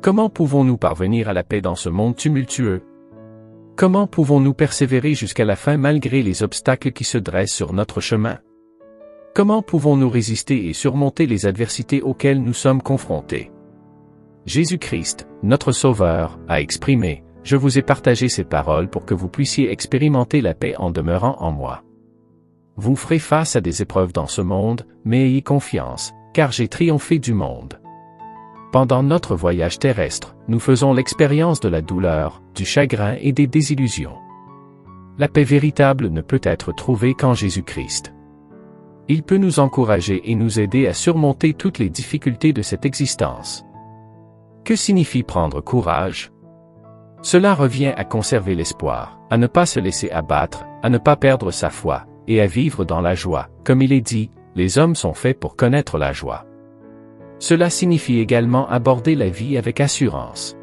Comment pouvons-nous parvenir à la paix dans ce monde tumultueux? Comment pouvons-nous persévérer jusqu'à la fin malgré les obstacles qui se dressent sur notre chemin? Comment pouvons-nous résister et surmonter les adversités auxquelles nous sommes confrontés? Jésus-Christ, notre Sauveur, a exprimé: « Je vous ai partagé ces paroles pour que vous puissiez expérimenter la paix en demeurant en moi. » Vous ferez face à des épreuves dans ce monde, mais ayez confiance, car j'ai triomphé du monde. Pendant notre voyage terrestre, nous faisons l'expérience de la douleur, du chagrin et des désillusions. La paix véritable ne peut être trouvée qu'en Jésus-Christ. Il peut nous encourager et nous aider à surmonter toutes les difficultés de cette existence. Que signifie prendre courage? Cela revient à conserver l'espoir, à ne pas se laisser abattre, à ne pas perdre sa foi, et à vivre dans la joie. Comme il est dit, les hommes sont faits pour connaître la joie. Cela signifie également aborder la vie avec assurance.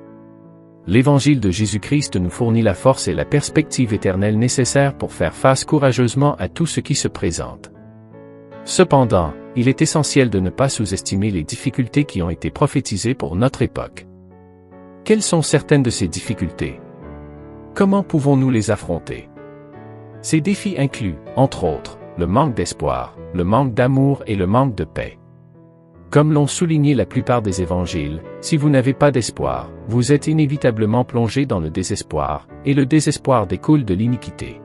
L'Évangile de Jésus-Christ nous fournit la force et la perspective éternelle nécessaires pour faire face courageusement à tout ce qui se présente. Cependant, il est essentiel de ne pas sous-estimer les difficultés qui ont été prophétisées pour notre époque. Quelles sont certaines de ces difficultés? Comment pouvons-nous les affronter? Ces défis incluent, entre autres, le manque d'espoir, le manque d'amour et le manque de paix. Comme l'ont souligné la plupart des évangiles, si vous n'avez pas d'espoir, vous êtes inévitablement plongé dans le désespoir, et le désespoir découle de l'iniquité.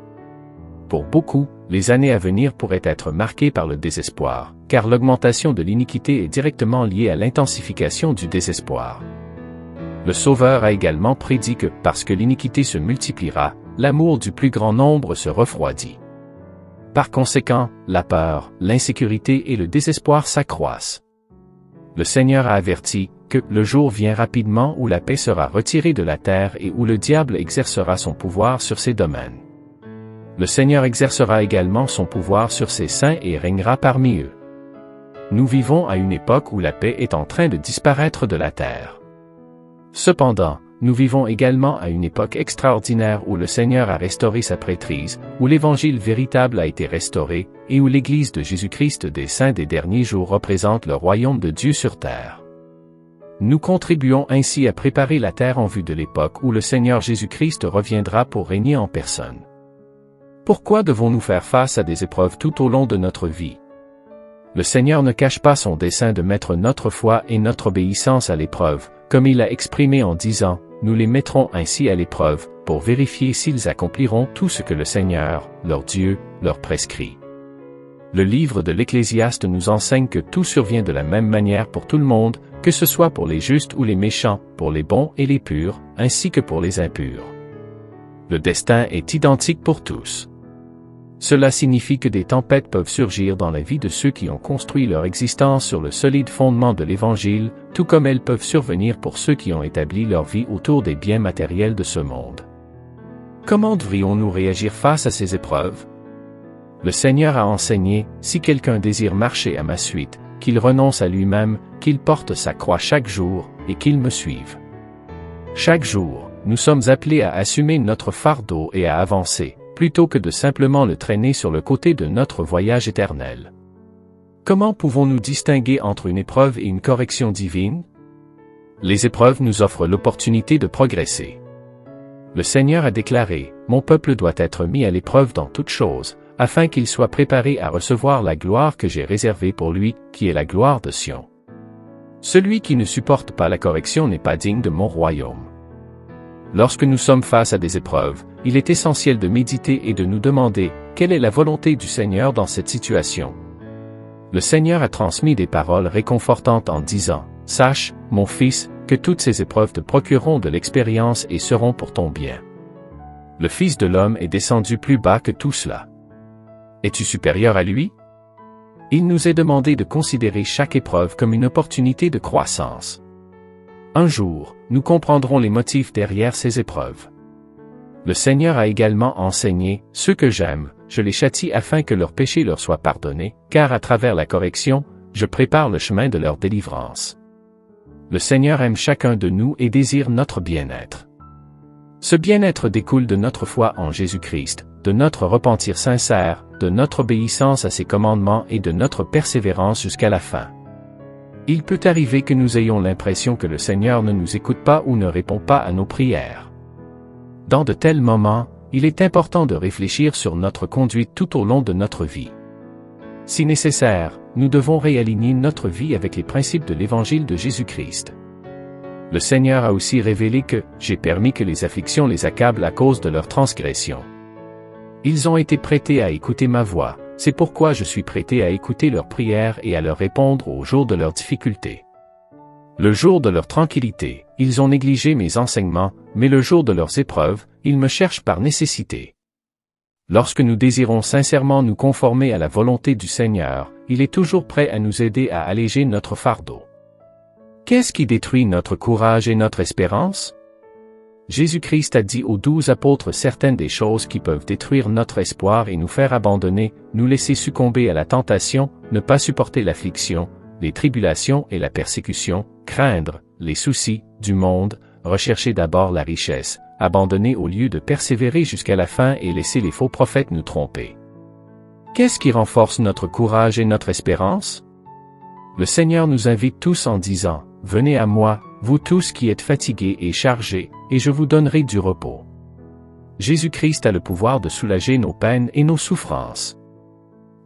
Pour beaucoup, les années à venir pourraient être marquées par le désespoir, car l'augmentation de l'iniquité est directement liée à l'intensification du désespoir. Le Sauveur a également prédit que, parce que l'iniquité se multipliera, l'amour du plus grand nombre se refroidit. Par conséquent, la peur, l'insécurité et le désespoir s'accroissent. Le Seigneur a averti que le jour vient rapidement où la paix sera retirée de la terre et où le diable exercera son pouvoir sur ces domaines. Le Seigneur exercera également son pouvoir sur ses saints et régnera parmi eux. Nous vivons à une époque où la paix est en train de disparaître de la terre. Cependant, nous vivons également à une époque extraordinaire où le Seigneur a restauré sa prêtrise, où l'Évangile véritable a été restauré, et où l'Église de Jésus-Christ des saints des derniers jours représente le royaume de Dieu sur terre. Nous contribuons ainsi à préparer la terre en vue de l'époque où le Seigneur Jésus-Christ reviendra pour régner en personne. Pourquoi devons-nous faire face à des épreuves tout au long de notre vie? Le Seigneur ne cache pas son dessein de mettre notre foi et notre obéissance à l'épreuve, comme il a exprimé en disant: « Nous les mettrons ainsi à l'épreuve, pour vérifier s'ils accompliront tout ce que le Seigneur, leur Dieu, leur prescrit. » Le livre de l'Ecclésiaste nous enseigne que tout survient de la même manière pour tout le monde, que ce soit pour les justes ou les méchants, pour les bons et les purs, ainsi que pour les impurs. Le destin est identique pour tous. Cela signifie que des tempêtes peuvent surgir dans la vie de ceux qui ont construit leur existence sur le solide fondement de l'Évangile, tout comme elles peuvent survenir pour ceux qui ont établi leur vie autour des biens matériels de ce monde. Comment devrions-nous réagir face à ces épreuves? Le Seigneur a enseigné: « Si quelqu'un désire marcher à ma suite, qu'il renonce à lui-même, qu'il porte sa croix chaque jour, et qu'il me suive. » Chaque jour, nous sommes appelés à assumer notre fardeau et à avancer, plutôt que de simplement le traîner sur le côté de notre voyage éternel. Comment pouvons-nous distinguer entre une épreuve et une correction divine? Les épreuves nous offrent l'opportunité de progresser. Le Seigneur a déclaré: « Mon peuple doit être mis à l'épreuve dans toutes choses, afin qu'il soit préparé à recevoir la gloire que j'ai réservée pour lui, qui est la gloire de Sion. Celui qui ne supporte pas la correction n'est pas digne de mon royaume. » Lorsque nous sommes face à des épreuves, il est essentiel de méditer et de nous demander quelle est la volonté du Seigneur dans cette situation. Le Seigneur a transmis des paroles réconfortantes en disant: « Sache, mon fils, que toutes ces épreuves te procureront de l'expérience et seront pour ton bien. » Le Fils de l'homme est descendu plus bas que tout cela. Es-tu supérieur à lui? Il nous est demandé de considérer chaque épreuve comme une opportunité de croissance. Un jour, nous comprendrons les motifs derrière ces épreuves. Le Seigneur a également enseigné: « Ceux que j'aime, je les châtie afin que leurs péchés leur soient pardonnés, car à travers la correction, je prépare le chemin de leur délivrance. » Le Seigneur aime chacun de nous et désire notre bien-être. Ce bien-être découle de notre foi en Jésus-Christ, de notre repentir sincère, de notre obéissance à ses commandements et de notre persévérance jusqu'à la fin. Il peut arriver que nous ayons l'impression que le Seigneur ne nous écoute pas ou ne répond pas à nos prières. Dans de tels moments, il est important de réfléchir sur notre conduite tout au long de notre vie. Si nécessaire, nous devons réaligner notre vie avec les principes de l'Évangile de Jésus-Christ. Le Seigneur a aussi révélé que « j'ai permis que les afflictions les accablent à cause de leurs transgressions. Ils ont été prêtés à écouter ma voix, c'est pourquoi je suis prêté à écouter leurs prières et à leur répondre au jour de leurs difficultés. Le jour de leur tranquillité, ils ont négligé mes enseignements, mais le jour de leurs épreuves, ils me cherchent par nécessité. » Lorsque nous désirons sincèrement nous conformer à la volonté du Seigneur, il est toujours prêt à nous aider à alléger notre fardeau. Qu'est-ce qui détruit notre courage et notre espérance? Jésus-Christ a dit aux 12 apôtres certaines des choses qui peuvent détruire notre espoir et nous faire abandonner, nous laisser succomber à la tentation, ne pas supporter l'affliction, les tribulations et la persécution, craindre les soucis du monde, rechercher d'abord la richesse, abandonner au lieu de persévérer jusqu'à la fin et laisser les faux prophètes nous tromper. Qu'est-ce qui renforce notre courage et notre espérance? Le Seigneur nous invite tous en disant « Venez à moi, vous tous qui êtes fatigués et chargés, et je vous donnerai du repos. » Jésus-Christ a le pouvoir de soulager nos peines et nos souffrances.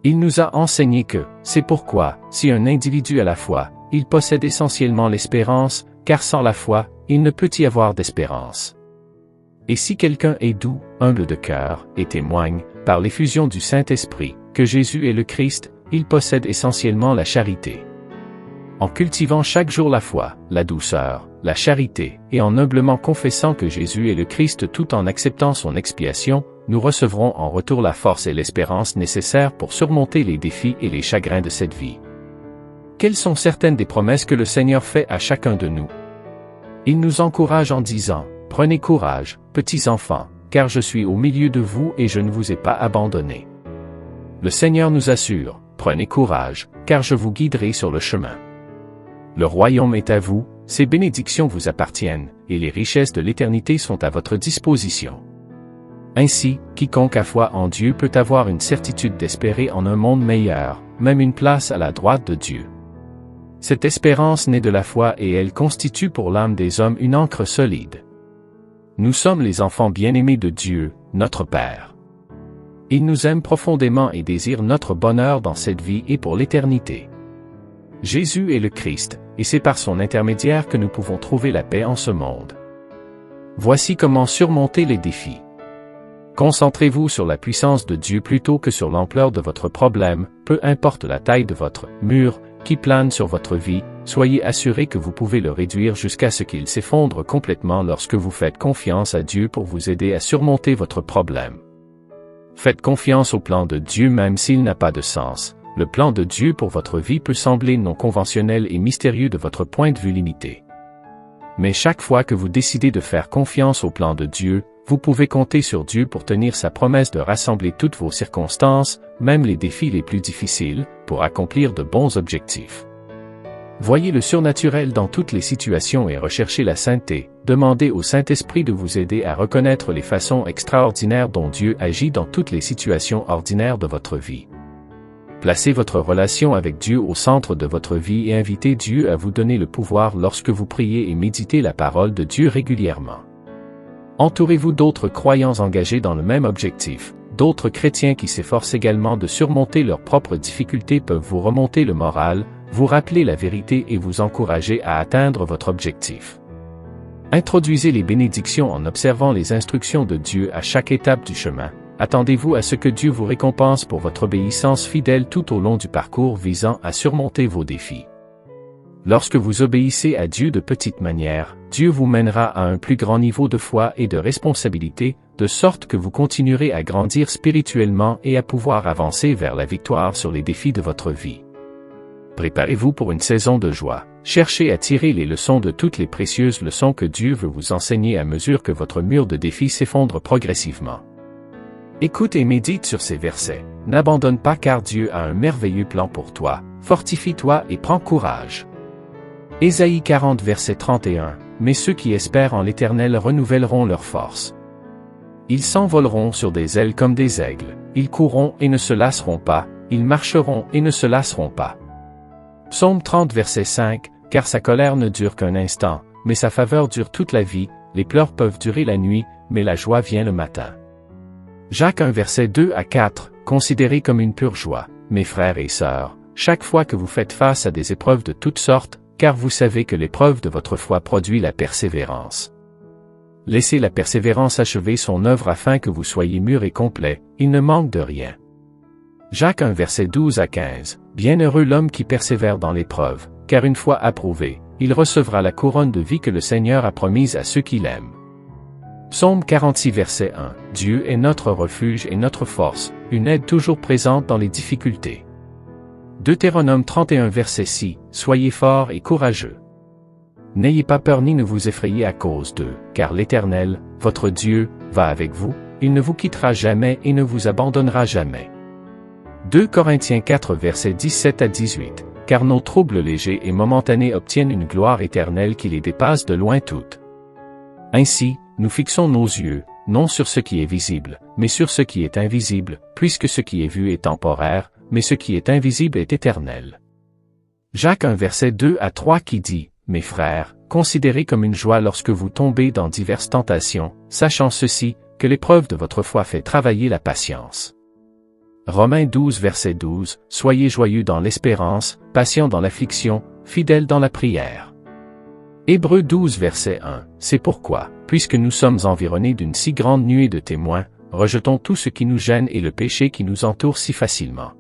Il nous a enseigné que, c'est pourquoi, si un individu a la foi, il possède essentiellement l'espérance, car sans la foi, il ne peut y avoir d'espérance. Et si quelqu'un est doux, humble de cœur, et témoigne, par l'effusion du Saint-Esprit, que Jésus est le Christ, il possède essentiellement la charité. En cultivant chaque jour la foi, la douceur, la charité, et en humblement confessant que Jésus est le Christ tout en acceptant son expiation, nous recevrons en retour la force et l'espérance nécessaires pour surmonter les défis et les chagrins de cette vie. Quelles sont certaines des promesses que le Seigneur fait à chacun de nous? Il nous encourage en disant « Prenez courage, petits enfants, car je suis au milieu de vous et je ne vous ai pas abandonnés. » Le Seigneur nous assure « Prenez courage, car je vous guiderai sur le chemin. » Le royaume est à vous, ses bénédictions vous appartiennent, et les richesses de l'éternité sont à votre disposition. Ainsi, quiconque a foi en Dieu peut avoir une certitude d'espérer en un monde meilleur, même une place à la droite de Dieu. Cette espérance naît de la foi et elle constitue pour l'âme des hommes une ancre solide. Nous sommes les enfants bien-aimés de Dieu, notre Père. Il nous aime profondément et désire notre bonheur dans cette vie et pour l'éternité. Jésus est le Christ, et c'est par son intermédiaire que nous pouvons trouver la paix en ce monde. Voici comment surmonter les défis. Concentrez-vous sur la puissance de Dieu plutôt que sur l'ampleur de votre problème, peu importe la taille de votre mur qui plane sur votre vie, soyez assurés que vous pouvez le réduire jusqu'à ce qu'il s'effondre complètement lorsque vous faites confiance à Dieu pour vous aider à surmonter votre problème. Faites confiance au plan de Dieu même s'il n'a pas de sens. Le plan de Dieu pour votre vie peut sembler non conventionnel et mystérieux de votre point de vue limité. Mais chaque fois que vous décidez de faire confiance au plan de Dieu, vous pouvez compter sur Dieu pour tenir sa promesse de rassembler toutes vos circonstances, même les défis les plus difficiles, pour accomplir de bons objectifs. Voyez le surnaturel dans toutes les situations et recherchez la sainteté. Demandez au Saint-Esprit de vous aider à reconnaître les façons extraordinaires dont Dieu agit dans toutes les situations ordinaires de votre vie. Placez votre relation avec Dieu au centre de votre vie et invitez Dieu à vous donner le pouvoir lorsque vous priez et méditez la parole de Dieu régulièrement. Entourez-vous d'autres croyants engagés dans le même objectif. D'autres chrétiens qui s'efforcent également de surmonter leurs propres difficultés peuvent vous remonter le moral, vous rappeler la vérité et vous encourager à atteindre votre objectif. Introduisez les bénédictions en observant les instructions de Dieu à chaque étape du chemin. Attendez-vous à ce que Dieu vous récompense pour votre obéissance fidèle tout au long du parcours visant à surmonter vos défis. Lorsque vous obéissez à Dieu de petite manière, Dieu vous mènera à un plus grand niveau de foi et de responsabilité, de sorte que vous continuerez à grandir spirituellement et à pouvoir avancer vers la victoire sur les défis de votre vie. Préparez-vous pour une saison de joie. Cherchez à tirer les leçons de toutes les précieuses leçons que Dieu veut vous enseigner à mesure que votre mur de défis s'effondre progressivement. Écoute et médite sur ces versets. N'abandonne pas car Dieu a un merveilleux plan pour toi. Fortifie-toi et prends courage. Ésaïe 40 verset 31. Mais ceux qui espèrent en l'Éternel renouvelleront leur force. Ils s'envoleront sur des ailes comme des aigles. Ils courront et ne se lasseront pas. Ils marcheront et ne se lasseront pas. Psaume 30 verset 5, « Car sa colère ne dure qu'un instant, mais sa faveur dure toute la vie, les pleurs peuvent durer la nuit, mais la joie vient le matin. » Jacques 1 verset 2 à 4, « Considérez comme une pure joie, mes frères et sœurs, chaque fois que vous faites face à des épreuves de toutes sortes, car vous savez que l'épreuve de votre foi produit la persévérance. Laissez la persévérance achever son œuvre afin que vous soyez mûrs et complets, il ne manque de rien. » Jacques 1 verset 12 à 15, « Bienheureux l'homme qui persévère dans l'épreuve, car une fois approuvé, il recevra la couronne de vie que le Seigneur a promise à ceux qui l'aiment. » Psaume 46 verset 1, « Dieu est notre refuge et notre force, une aide toujours présente dans les difficultés. » Deutéronome 31 verset 6, « Soyez forts et courageux. N'ayez pas peur ni ne vous effrayez à cause d'eux, car l'Éternel, votre Dieu, va avec vous, il ne vous quittera jamais et ne vous abandonnera jamais. » 2 Corinthiens 4 verset 17 à 18, « Car nos troubles légers et momentanés obtiennent une gloire éternelle qui les dépasse de loin toutes. Ainsi, nous fixons nos yeux, non sur ce qui est visible, mais sur ce qui est invisible, puisque ce qui est vu est temporaire, mais ce qui est invisible est éternel. » Jacques 1 verset 2 à 3 qui dit, « Mes frères, considérez comme une joie lorsque vous tombez dans diverses tentations, sachant ceci, que l'épreuve de votre foi fait travailler la patience. » Romains 12 verset 12, « Soyez joyeux dans l'espérance, patients dans l'affliction, fidèles dans la prière. » Hébreux 12 verset 1, « C'est pourquoi, puisque nous sommes environnés d'une si grande nuée de témoins, rejetons tout ce qui nous gêne et le péché qui nous entoure si facilement.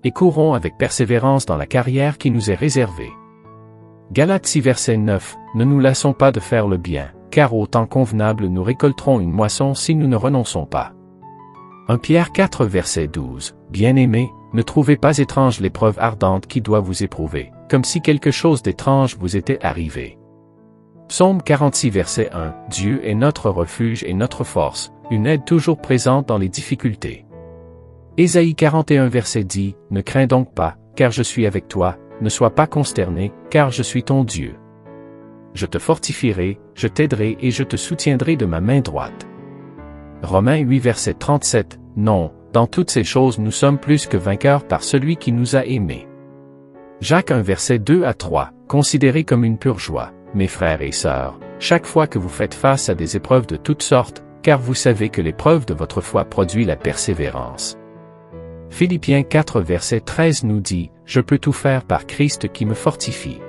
Et courons avec persévérance dans la carrière qui nous est réservée. » Galates 6 verset 9, « Ne nous lassons pas de faire le bien, car au temps convenable nous récolterons une moisson si nous ne renonçons pas. » 1 Pierre 4 verset 12, « Bien-aimés, ne trouvez pas étrange l'épreuve ardente qui doit vous éprouver, comme si quelque chose d'étrange vous était arrivé. » Psaume 46 verset 1, « Dieu est notre refuge et notre force, une aide toujours présente dans les difficultés. » Ésaïe 41 verset 10, « Ne crains donc pas, car je suis avec toi, ne sois pas consterné, car je suis ton Dieu. Je te fortifierai, je t'aiderai et je te soutiendrai de ma main droite. » Romains 8 verset 37, « Non, dans toutes ces choses nous sommes plus que vainqueurs par celui qui nous a aimés. » Jacques 1 verset 2 à 3, « Considérez comme une pure joie, mes frères et sœurs, chaque fois que vous faites face à des épreuves de toutes sortes, car vous savez que l'épreuve de votre foi produit la persévérance. » Philippiens 4 verset 13 nous dit, « Je peux tout faire par Christ qui me fortifie. »